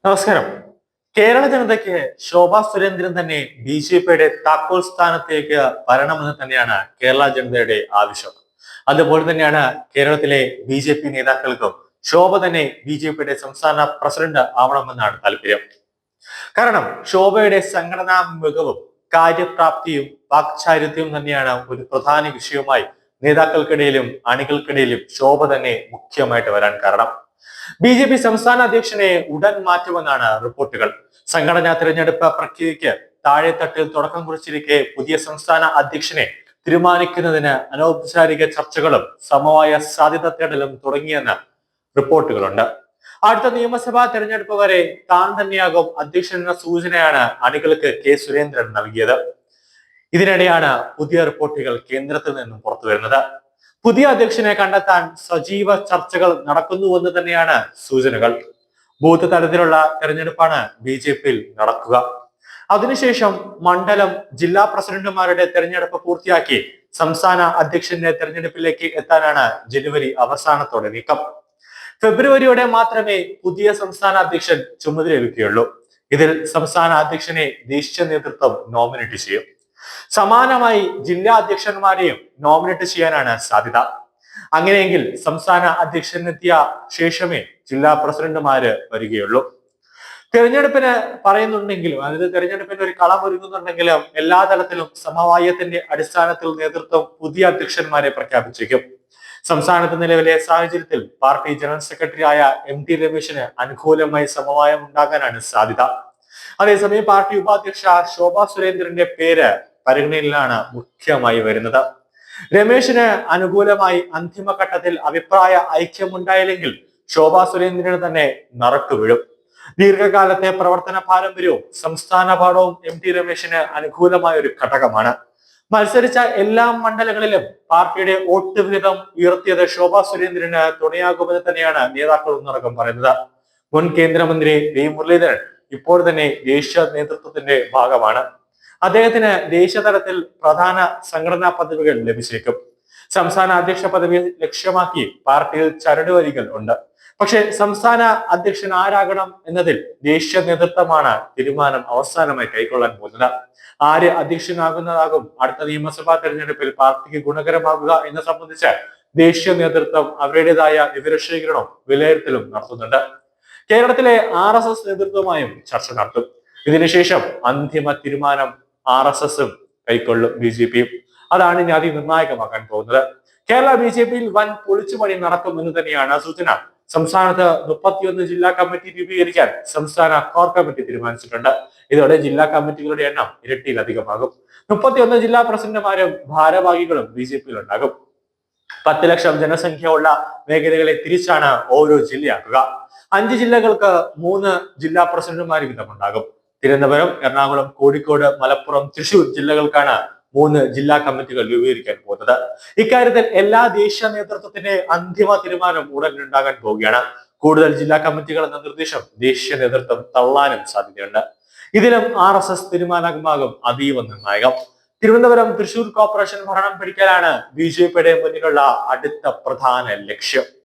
നമസ്കാരം. കേരള ജനതയ്ക്ക് ശോഭാ സുരേന്ദ്രൻ തന്നെ ബി ജെ പിയുടെ താക്കോൽ സ്ഥാനത്തേക്ക് വരണമെന്ന് തന്നെയാണ് കേരള ജനതയുടെ ആവശ്യം. അതുപോലെ തന്നെയാണ് കേരളത്തിലെ ബി ജെ പി നേതാക്കൾക്കും ശോഭ തന്നെ ബി ജെ പിയുടെ സംസ്ഥാന പ്രസിഡന്റ് ആവണമെന്നാണ് താല്പര്യം. കാരണം ശോഭയുടെ സംഘടനാ മികവും കാര്യപ്രാപ്തിയും വാക്ചാരിത്യവും തന്നെയാണ് ഒരു പ്രധാന വിഷയവുമായി നേതാക്കൾക്കിടയിലും അണികൾക്കിടയിലും ശോഭ തന്നെ മുഖ്യമായിട്ട് വരാൻ കാരണം. ബി ജെ പി സംസ്ഥാന അധ്യക്ഷനെ ഉടൻ മാറ്റുമെന്നാണ് റിപ്പോർട്ടുകൾ. സംഘടനാ തിരഞ്ഞെടുപ്പ് പ്രക്രിയയ്ക്ക് താഴെത്തട്ടിൽ തുടക്കം കുറിച്ചിരിക്കെ പുതിയ സംസ്ഥാന അധ്യക്ഷനെ തീരുമാനിക്കുന്നതിന് അനൗപചാരിക ചർച്ചകളും സമവായ സാധ്യത തേടലും തുടങ്ങിയെന്ന് റിപ്പോർട്ടുകളുണ്ട്. അടുത്ത നിയമസഭാ തെരഞ്ഞെടുപ്പ് വരെ താൻ തന്നെയാകും അധ്യക്ഷൻ എന്ന സൂചനയാണ് അണികൾക്ക് കെ സുരേന്ദ്രൻ നൽകിയത്. ഇതിനിടെയാണ് പുതിയ റിപ്പോർട്ടുകൾ കേന്ദ്രത്തിൽ നിന്നും പുറത്തു വരുന്നത്. പുതിയ അധ്യക്ഷനെ കണ്ടെത്താൻ സജീവ ചർച്ചകൾ നടക്കുന്നുവെന്ന് തന്നെയാണ് സൂചനകൾ. ബൂത്ത് തലത്തിലുള്ള തെരഞ്ഞെടുപ്പാണ് ബി ജെ പിയിൽ നടക്കുക. അതിനുശേഷം മണ്ഡലം ജില്ലാ പ്രസിഡന്റുമാരുടെ തെരഞ്ഞെടുപ്പ് പൂർത്തിയാക്കി സംസ്ഥാന അധ്യക്ഷന്റെ തെരഞ്ഞെടുപ്പിലേക്ക് എത്താനാണ് ജനുവരി അവസാനത്തോടെ നീക്കം. ഫെബ്രുവരിയോടെ മാത്രമേ പുതിയ സംസ്ഥാന അധ്യക്ഷൻ ചുമതലയേൽക്കുകയുള്ളൂ. ഇതിൽ സംസ്ഥാന അധ്യക്ഷനെ ദേശീയ നേതൃത്വം നോമിനേറ്റ് ചെയ്യും. സമാനമായി ജില്ലാ അധ്യക്ഷന്മാരെയും നോമിനേറ്റ് ചെയ്യാനാണ് സാധ്യത. അങ്ങനെയെങ്കിൽ സംസ്ഥാന അധ്യക്ഷനെത്തിയ ശേഷമേ ജില്ലാ പ്രസിഡന്റുമാര് വരികയുള്ളൂ. തെരഞ്ഞെടുപ്പിന് പറയുന്നുണ്ടെങ്കിലും, അതായത് തെരഞ്ഞെടുപ്പിന് ഒരു കളം ഒരുങ്ങുന്നുണ്ടെങ്കിലും എല്ലാ തലത്തിലും സമവായത്തിന്റെ അടിസ്ഥാനത്തിൽ നേതൃത്വം പുതിയ അധ്യക്ഷന്മാരെ പ്രഖ്യാപിച്ചേക്കും. സംസ്ഥാനത്ത് നിലവിലെ സാഹചര്യത്തിൽ പാർട്ടി ജനറൽ സെക്രട്ടറി ആയ എം ടി രമേശിന് അനുകൂലമായി സമവായം ഉണ്ടാകാനാണ് സാധ്യത. അതേസമയം പാർട്ടി ഉപാധ്യക്ഷ ശോഭാ സുരേന്ദ്രന്റെ പേര് പരിഗണനയിലാണ് മുഖ്യമായി വരുന്നത്. രമേശിന് അനുകൂലമായി അന്തിമഘട്ടത്തിൽ അഭിപ്രായ ഐക്യമുണ്ടായില്ലെങ്കിൽ ശോഭാ സുരേന്ദ്രന് തന്നെ നറുക്ക് വീഴും. ദീർഘകാലത്തെ പ്രവർത്തന പാരമ്പര്യവും സംസ്ഥാന പാഠവും എം ടി രമേശിന് അനുകൂലമായ ഒരു ഘടകമാണ്. മത്സരിച്ച എല്ലാ മണ്ഡലങ്ങളിലും പാർട്ടിയുടെ വോട്ട് വിഹിതം ഉയർത്തിയത് ശോഭാ സുരേന്ദ്രന് തുണയാകുമെന്ന് തന്നെയാണ് നേതാക്കൾ ഒന്നടക്കം പറയുന്നത്. മുൻ കേന്ദ്രമന്ത്രി വി മുരളീധരൻ ഇപ്പോൾ തന്നെ ദേശീയ നേതൃത്വത്തിന്റെ ഭാഗമാണ്. അദ്ദേഹത്തിന് ദേശീയ തലത്തിൽ പ്രധാന സംഘടനാ പദവികൾ ലഭിച്ചേക്കും. സംസ്ഥാന അധ്യക്ഷ പദവി ലക്ഷ്യമാക്കി പാർട്ടിയിൽ ചരടുവലികൾ ഉണ്ട്. പക്ഷെ സംസ്ഥാന അധ്യക്ഷൻ ആരാകണം എന്നതിൽ ദേശീയ നേതൃത്വമാണ് തീരുമാനം അവസാനമായി കൈക്കൊള്ളാൻ പോകുന്നത്. ആര് അധ്യക്ഷനാകുന്നതാകും അടുത്ത നിയമസഭാ തെരഞ്ഞെടുപ്പിൽ പാർട്ടിക്ക് ഗുണകരമാകുക എന്നെ സംബന്ധിച്ച് ദേശീയ നേതൃത്വം അവരുടേതായ വിവരശേഖരണവും വിലയിരുത്തലും നടത്തുന്നുണ്ട്. കേരളത്തിലെ RSS നേതൃത്വമായും ചർച്ച നടത്തും. ഇതിനുശേഷം അന്തിമ തീരുമാനം RSSും കൈക്കൊള്ളും BJPയും. അതാണ് ഇനി അതിനിർണായകമാക്കാൻ പോകുന്നത്. കേരള BJPയിൽ വൻ പൊളിച്ചുപണി നടക്കും എന്ന് തന്നെയാണ് സൂചന. സംസ്ഥാനത്ത് 31 ജില്ലാ കമ്മിറ്റി രൂപീകരിക്കാൻ സംസ്ഥാന കോർ കമ്മിറ്റി തീരുമാനിച്ചിട്ടുണ്ട്. ഇതോടെ ജില്ലാ കമ്മിറ്റികളുടെ എണ്ണം ഇരട്ടിയിലധികമാകും. 31 ജില്ലാ പ്രസിഡന്റുമാരും ഭാരവാഹികളും BJPയിൽ ഉണ്ടാകും. 10 ലക്ഷം ജനസംഖ്യ ഉള്ള മേഖലകളെ തിരിച്ചാണ് ഓരോ ജില്ലയാക്കുക. 5 ജില്ലകൾക്ക് 3 ജില്ലാ പ്രസിഡന്റുമാർ വീതമുണ്ടാകും. തിരുവനന്തപുരം, എറണാകുളം, കോഴിക്കോട്, മലപ്പുറം, തൃശൂർ ജില്ലകൾക്കാണ് 3 ജില്ലാ കമ്മിറ്റികൾ രൂപീകരിക്കാൻ പോകുന്നത്. ഇക്കാര്യത്തിൽ എല്ലാ ദേശീയ നേതൃത്വത്തിന്റെ അന്തിമ തീരുമാനം ഉടൻ ഉണ്ടാകാൻ പോവുകയാണ്. കൂടുതൽ ജില്ലാ കമ്മിറ്റികൾ എന്ന നിർദ്ദേശം ദേശീയ നേതൃത്വം തള്ളാനും സാധ്യതയുണ്ട്. ഇതിലും RSS തീരുമാനമാകും അതീവ നിർണായകം. തിരുവനന്തപുരം തൃശൂർ കോർപ്പറേഷൻ ഭരണം പിടിക്കലാണ് BJPയുടെ മുന്നിലുള്ള അടുത്ത പ്രധാന ലക്ഷ്യം.